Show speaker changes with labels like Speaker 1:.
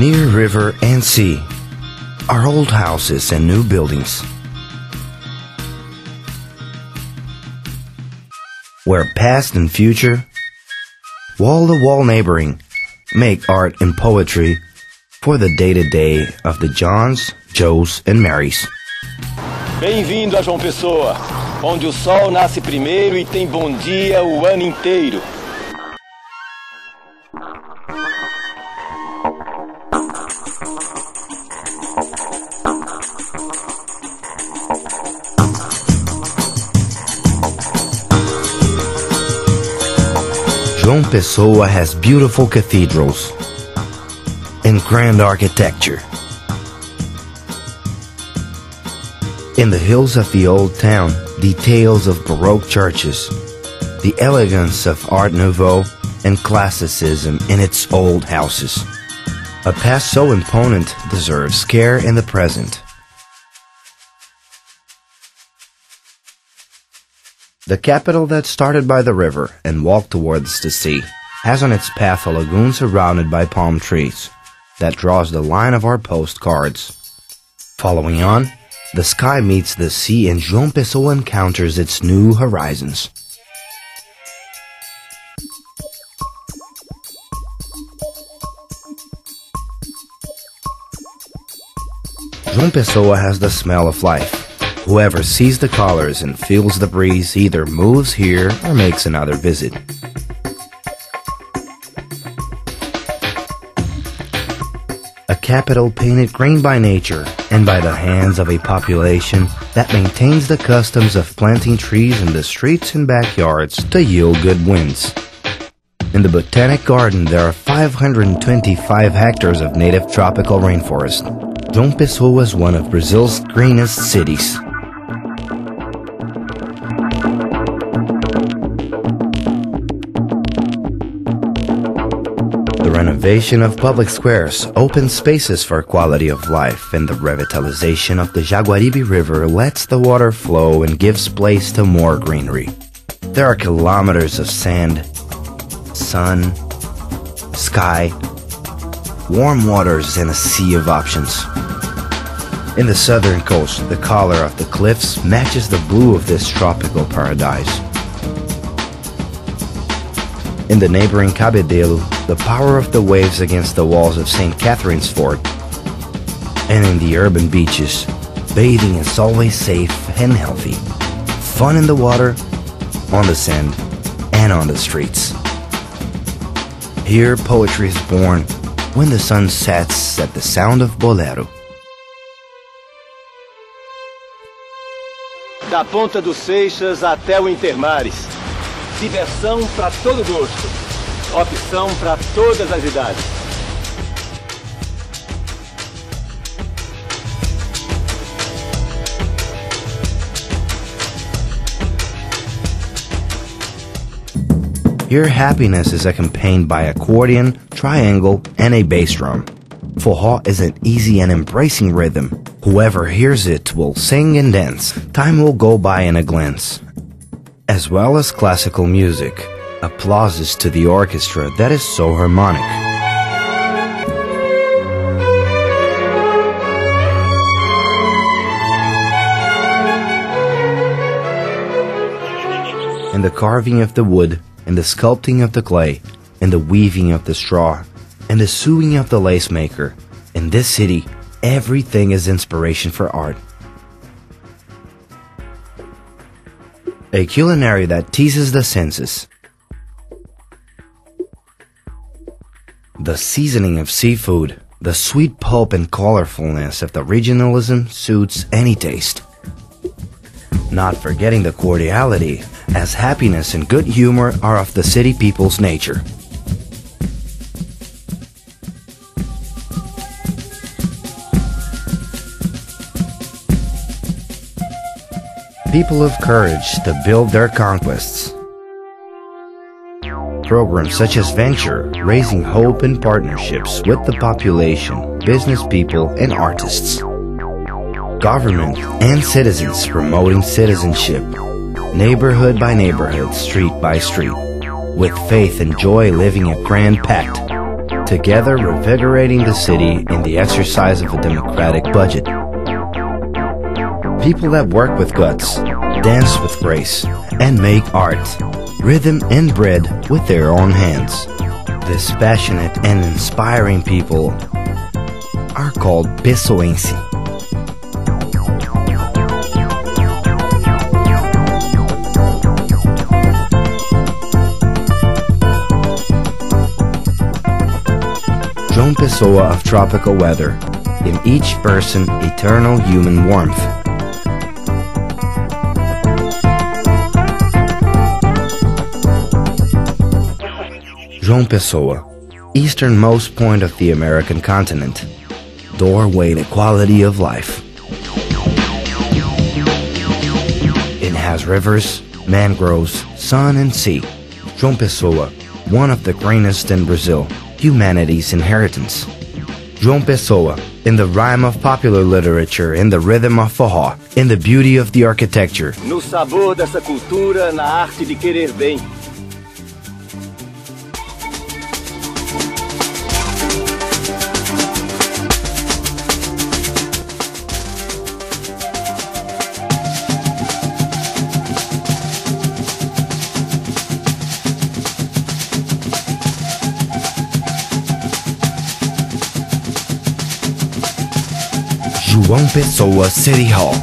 Speaker 1: near river and sea, are old houses and new buildings, where past and future, wall-to-wall neighboring, make art and poetry for the day-to-day of the Johns, Joes and Marys.
Speaker 2: Bem-vindo a João Pessoa, onde o sol nasce primeiro e tem bom dia o ano inteiro.
Speaker 1: João Pessoa has beautiful cathedrals and grand architecture. In the hills of the old town, details of Baroque churches, the elegance of Art Nouveau and classicism in its old houses. A past so imponent deserves care in the present. The capital that started by the river and walked towards the sea has on its path a lagoon surrounded by palm trees that draws the line of our postcards. Following on, the sky meets the sea and João Pessoa encounters its new horizons. João Pessoa has the smell of life. Whoever sees the colors and feels the breeze either moves here or makes another visit. A capital painted green by nature and by the hands of a population that maintains the customs of planting trees in the streets and backyards to yield good winds. In the Botanic Garden there are 525 hectares of native tropical rainforest. João Pessoa is one of Brazil's greenest cities. The renovation of public squares opens spaces for quality of life, and the revitalization of the Jaguaribe River lets the water flow and gives place to more greenery. There are kilometers of sand, sun, sky, warm waters, and a sea of options. In the southern coast, the color of the cliffs matches the blue of this tropical paradise. In the neighboring Cabedelo, the power of the waves against the walls of St. Catherine's Fort. And in the urban beaches, bathing is always safe and healthy. Fun in the water, on the sand, and on the streets. Here, poetry is born when the sun sets at the sound of bolero.
Speaker 2: Da Ponta dos Seixas até o Intermares. Diversão para todo gosto. Opção para todas as idades.
Speaker 1: Here happiness is accompanied by accordion, triangle, and a bass drum. Forró is an easy and embracing rhythm. Whoever hears it will sing and dance. Time will go by in a glance. As well as classical music. Applauses to the orchestra that is so harmonic. In the carving of the wood, in the sculpting of the clay, in the weaving of the straw, and the sewing of the lace maker, in this city, everything is inspiration for art. A culinary that teases the senses. The seasoning of seafood, the sweet pulp and colorfulness of the regionalism suits any taste. Not forgetting the cordiality, as happiness and good humor are of the city people's nature. People of courage to build their conquests. Programs such as Venture, raising hope and partnerships with the population, business people, and artists. Government and citizens promoting citizenship, neighborhood by neighborhood, street by street, with faith and joy living a grand pact. together revigorating the city in the exercise of a democratic budget. People that work with guts, dance with grace, and make art, rhythm and bread with their own hands. This passionate and inspiring people are called Pessoense. João Pessoa of tropical weather, in each person eternal human warmth. João Pessoa, easternmost point of the American continent, doorway to quality of life. It has rivers, mangroves, sun and sea. João Pessoa, one of the greenest in Brazil, humanity's inheritance. João Pessoa, in the rhyme of popular literature, in the rhythm of forró, in the beauty of the architecture.
Speaker 2: No sabor dessa cultura, na arte de querer bem.
Speaker 1: João Pessoa City Hall.